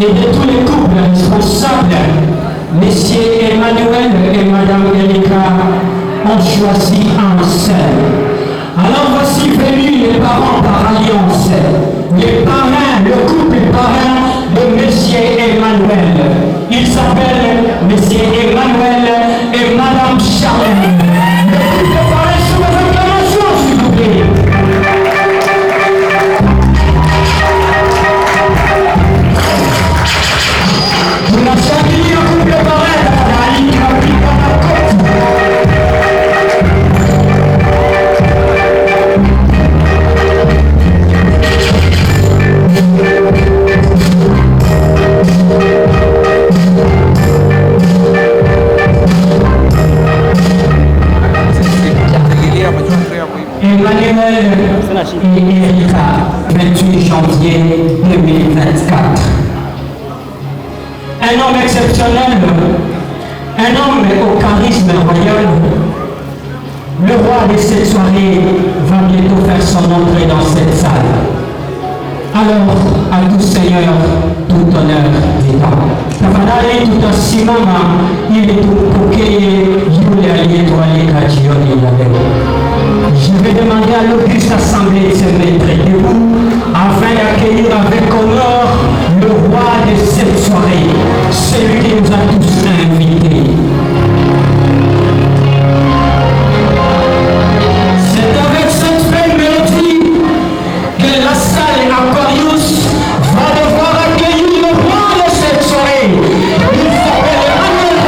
et de tous les couples responsables, Messieurs Emmanuel et Madame Erika ont choisi un seul. Alors voici venus les parents par alliance, les parrains, le couple parrain de Monsieur Emmanuel. Il s'appelle Monsieur Emmanuel et Madame Charlène. Le couple parrain sous vos acclamations, s'il vous plaît. Vous n'avez jamais dit un couple parrain, la ligne applique à la côte. Emmanuel et Erika, 28 janvier 2024. Un homme exceptionnel, un homme au charisme royal. Le roi de cette soirée va bientôt faire son entrée dans cette salle. Alors, à tout Seigneur, tout honneur disant. Tafadhali tutasimama ili tumpokee yule aliyetualika jioni ya leo. Je vais demander à l'auguste assemblée de se mettre debout afin d'accueillir avec honneur le roi de cette soirée, celui qui nous a tous invités. C'est avec cette belle mélodie que la salle Aquarius va devoir accueillir le roi de cette soirée. Il s'appelle Emmanuel.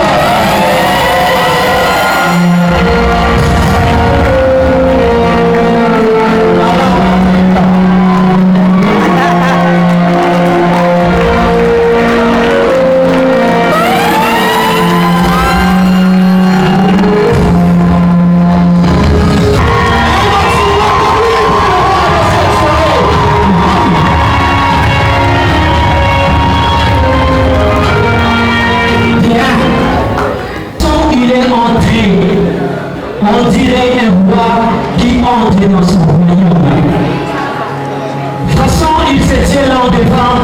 On dirait un roi qui entre dans son royaume. De toute façon, il se tient là en devant,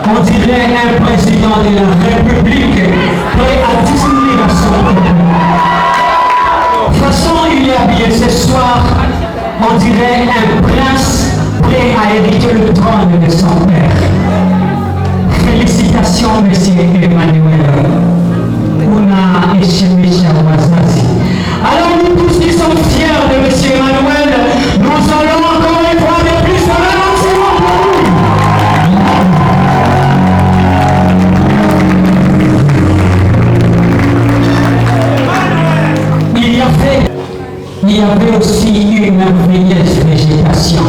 on dirait un président de la République prêt à discuter à son peuple. De toute façon, il est habillé ce soir, on dirait un prince prêt à hériter le trône de son père. Félicitations, monsieur Emmanuel. Una Eshemisha Wazazi. Alors nous tous qui sommes fiers de M. Emmanuel, nous allons encore une fois de plus faire un lancement pour lui. Il y avait aussi une merveilleuse végétation.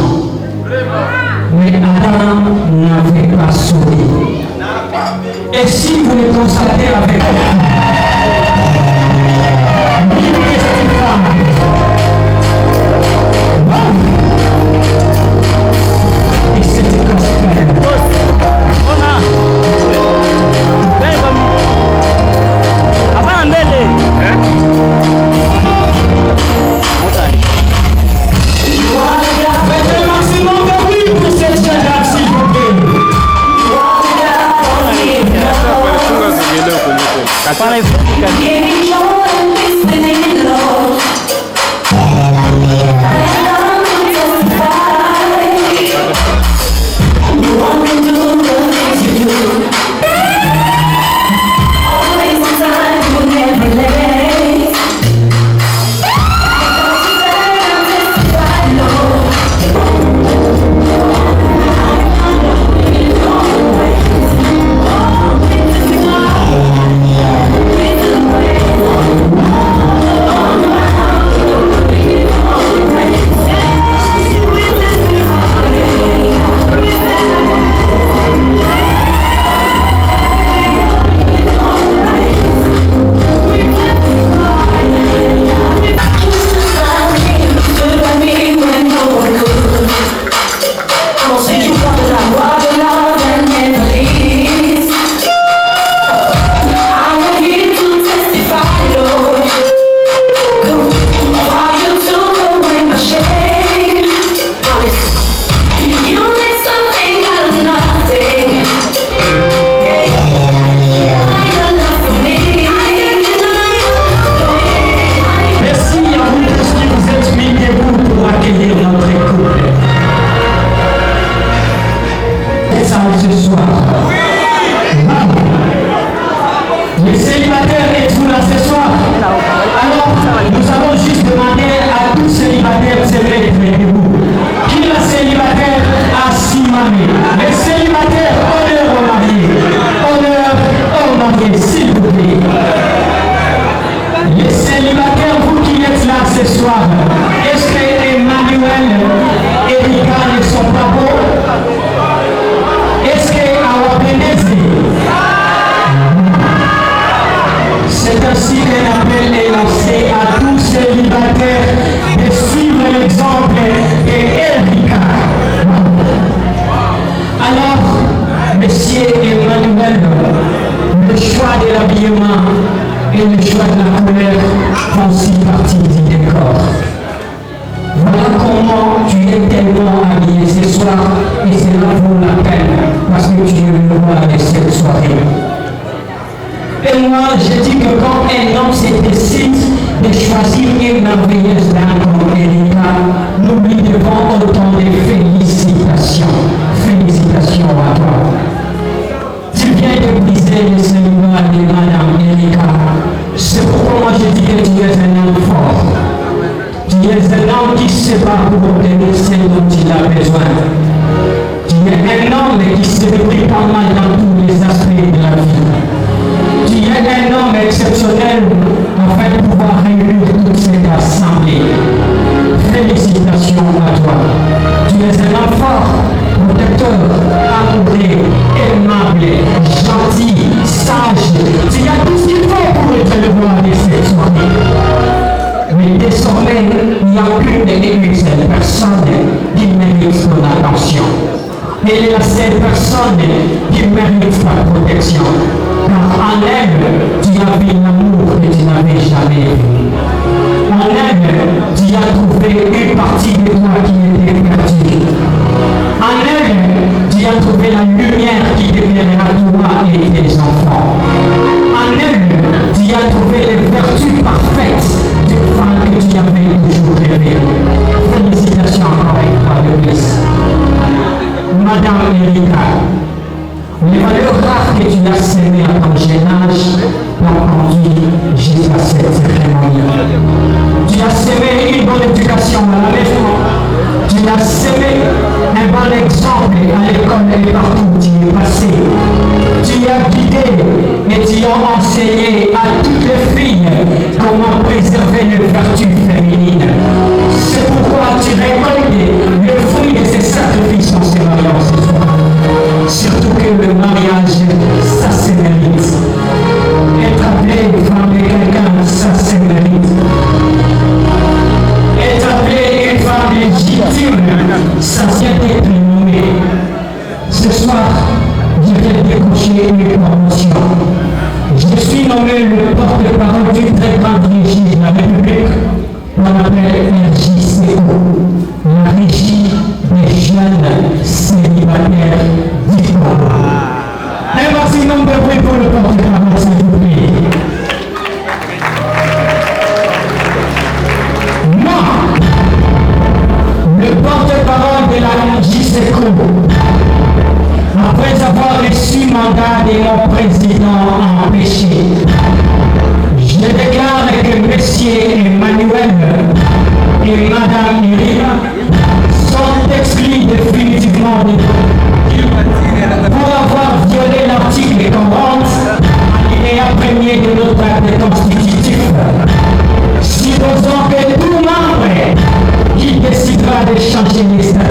Mais Adam n'avait pas souri. Et si vous le constatez avec et c'était gospel. et les choix de la colère font aussi partie du décor. Voilà comment tu es tellement habillé ce soir et cela vaut la peine parce que tu es le roi de cette soirée. Et moi, je dis que quand un homme se décide de choisir une merveilleuse dame comme Erika, nous lui devons autant de félicitations. Félicitations à toi. Tu viens de briser le célibat de Madame Erika. C'est pourquoi moi je dis que tu es un homme fort. Tu es un homme qui se bat pour obtenir ce dont il a besoin. Tu es un homme qui se débrouille pas mal dans tous les aspects de la vie. Tu es un homme exceptionnel afin de pouvoir réunir toute cette assemblée. Félicitations à toi. Tu es un homme fort, protecteur, amoureux, aimable, gentil, sage. Tu as tout ce qu'il faut pour être le roi de cette soirée. Mais désormais, il n'y a plus d'une seule personne qui mérite ton attention. Elle est la seule personne qui mérite ta protection. Car en elle, tu as vu l'amour que tu n'avais jamais vu. En elle, tu as trouvé une partie de toi qui était perdue. En elle, tu as trouvé la lumière qui deviendra toi et tes enfants. En elle, tu as trouvé les vertus parfaites d'une femme que tu avais toujours rêvé. Félicitations encore une fois de plus. Madame Erika, les valeurs rares que tu as sémées à ton jeune âge t'ont conduit jusqu'à cette cérémonie. Tu as sémé une bonne éducation à la maison. Tu as sémé un bon exemple à l'école et partout où tu es passé. Tu as guidé et tu as enseigné à toutes les filles comment préserver les vertus féminines. C'est pourquoi tu récoltes le fruit de ces sacrifices en ces mariages ce soir. Surtout que le mariage, ça se mérite. Être appelé femme de quelqu'un, ça se mérite. Être appelé une femme légitime, ça vient d'être nommé. Ce soir, je vais décrocher une promotion. Je suis nommé le porte-parole d'une très grande régie de la République, qu'on appelle RJCO, la régie des jeunes célibataires diplômés. Un maximum de bruit pour le porte-parole, s'il vous plaît. Moi, le porte-parole de la RJCO, après avoir reçu mandat de mon président empêché, je déclare que M. Emmanuel et Mme Erika sont exclus définitivement pour avoir violé l'article 40 alinéa 1er de notre acte constitutif, supposant que tout membre qui décidera de changer les statuts